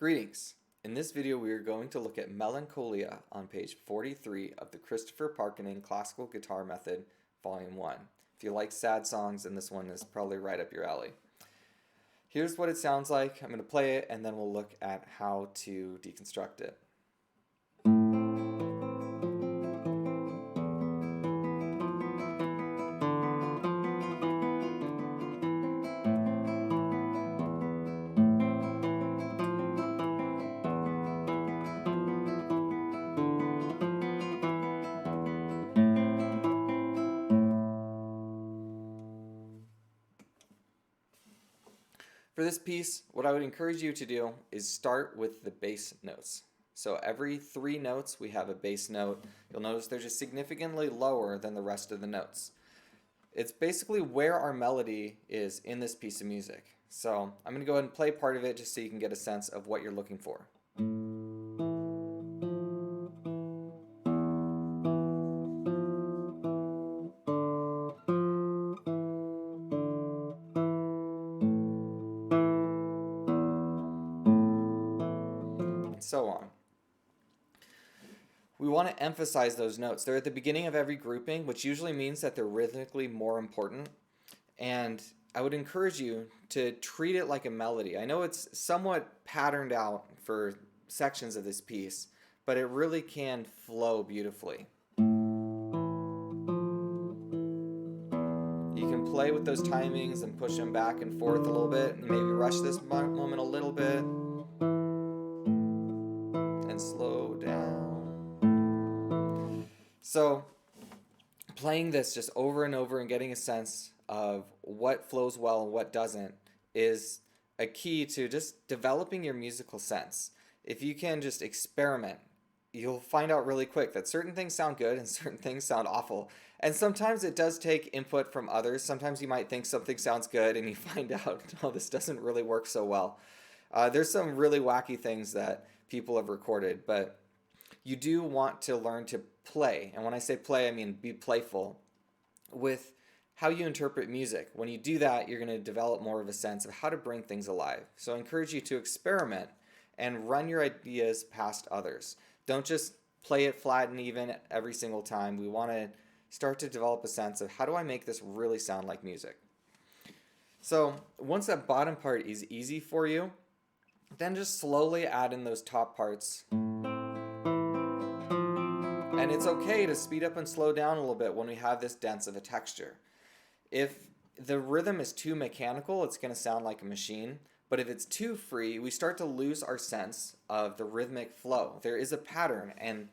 Greetings! In this video we are going to look at Melancholia on page 43 of the Christopher Parkening Classical Guitar Method, Vol.1. If you like sad songs, then this one is probably right up your alley. Here's what it sounds like. I'm going to play it and then we'll look at how to deconstruct it. For this piece, what I would encourage you to do is start with the bass notes. So every 3 notes we have a bass note. You'll notice they're just significantly lower than the rest of the notes. It's basically where our melody is in this piece of music. So I'm going to go ahead and play part of it just so you can get a sense of what you're looking for. So on. We want to emphasize those notes. They're at the beginning of every grouping, which usually means that they're rhythmically more important. And I would encourage you to treat it like a melody. I know it's somewhat patterned out for sections of this piece, but it really can flow beautifully. You can play with those timings and push them back and forth a little bit, and maybe rush this moment a little bit. And slow down. So playing this just over and over and getting a sense of what flows well and what doesn't is a key to just developing your musical sense. If you can just experiment, you'll find out really quick that certain things sound good and certain things sound awful. And sometimes it does take input from others. Sometimes you might think something sounds good and you find out, no, this doesn't really work so well. There's some really wacky things that people have recorded, but you do want to learn to play. And when I say play, I mean be playful with how you interpret music. When you do that, you're going to develop more of a sense of how to bring things alive. So I encourage you to experiment and run your ideas past others. Don't just play it flat and even every single time. We want to start to develop a sense of how do I make this really sound like music. So once that bottom part is easy for you, then just slowly add in those top parts. And it's okay to speed up and slow down a little bit when we have this dense of a texture. If the rhythm is too mechanical, it's going to sound like a machine. But if it's too free, we start to lose our sense of the rhythmic flow. There is a pattern, and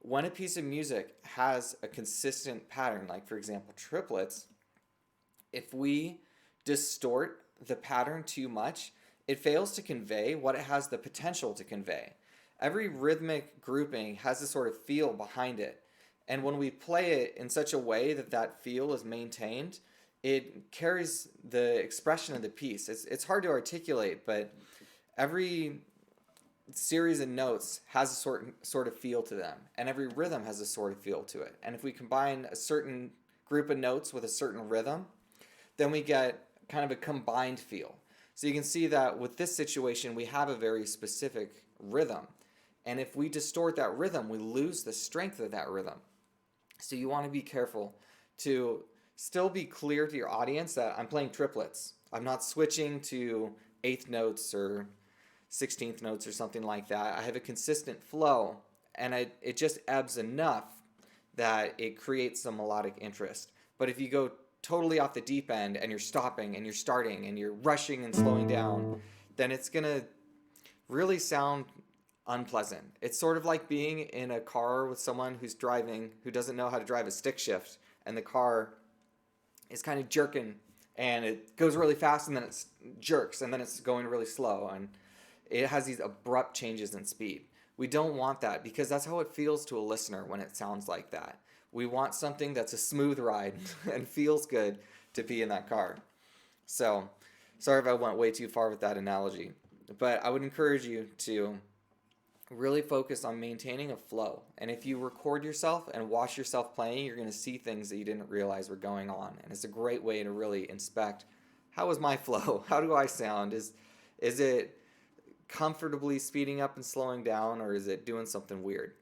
when a piece of music has a consistent pattern, like for example triplets, if we distort the pattern too much, it fails to convey what it has the potential to convey. Every rhythmic grouping has a sort of feel behind it. And when we play it in such a way that that feel is maintained, it carries the expression of the piece. It's hard to articulate, but every series of notes has a sort of feel to them. And every rhythm has a sort of feel to it. And if we combine a certain group of notes with a certain rhythm, then we get kind of a combined feel. So you can see that with this situation, we have a very specific rhythm. And if we distort that rhythm, we lose the strength of that rhythm. So you want to be careful to still be clear to your audience that I'm playing triplets. I'm not switching to 8th notes or 16th notes or something like that. I have a consistent flow, and it just ebbs enough that it creates some melodic interest. But if you go totally off the deep end and you're stopping and you're starting and you're rushing and slowing down, then it's going to really sound unpleasant. It's sort of like being in a car with someone who's driving who doesn't know how to drive a stick shift, and the car is kind of jerking and it goes really fast and then it jerks and then it's going really slow and it has these abrupt changes in speed. We don't want that because that's how it feels to a listener when it sounds like that. We want something that's a smooth ride and feels good to be in that car. So, sorry if I went way too far with that analogy, but I would encourage you to really focus on maintaining a flow. And if you record yourself and watch yourself playing, you're going to see things that you didn't realize were going on. And it's a great way to really inspect, how is my flow? How do I sound? Is it comfortably speeding up and slowing down, or is it doing something weird?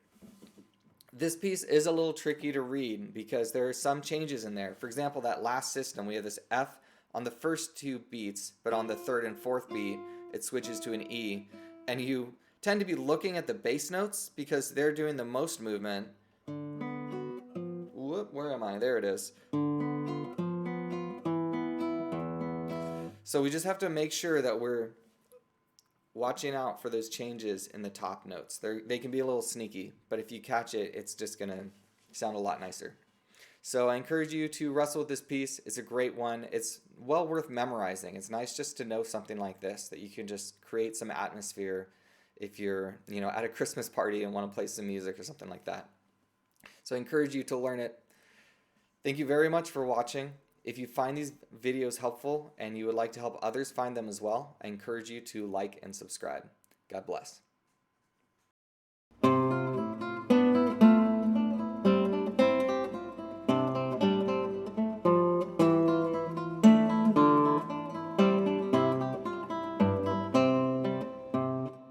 This piece is a little tricky to read because there are some changes in there. For example, that last system, we have this F on the first two beats, but on the third and fourth beat, it switches to an E. And you tend to be looking at the bass notes because they're doing the most movement. Whoop, where am I? There it is. So we just have to make sure that we're watching out for those changes in the top notes. They can be a little sneaky, but if you catch it, it's just going to sound a lot nicer. So I encourage you to wrestle with this piece. It's a great one. It's well worth memorizing. It's nice just to know something like this, that you can just create some atmosphere if you're, at a Christmas party and want to play some music or something like that. So I encourage you to learn it. Thank you very much for watching. If you find these videos helpful and you would like to help others find them as well, I encourage you to like and subscribe. God bless.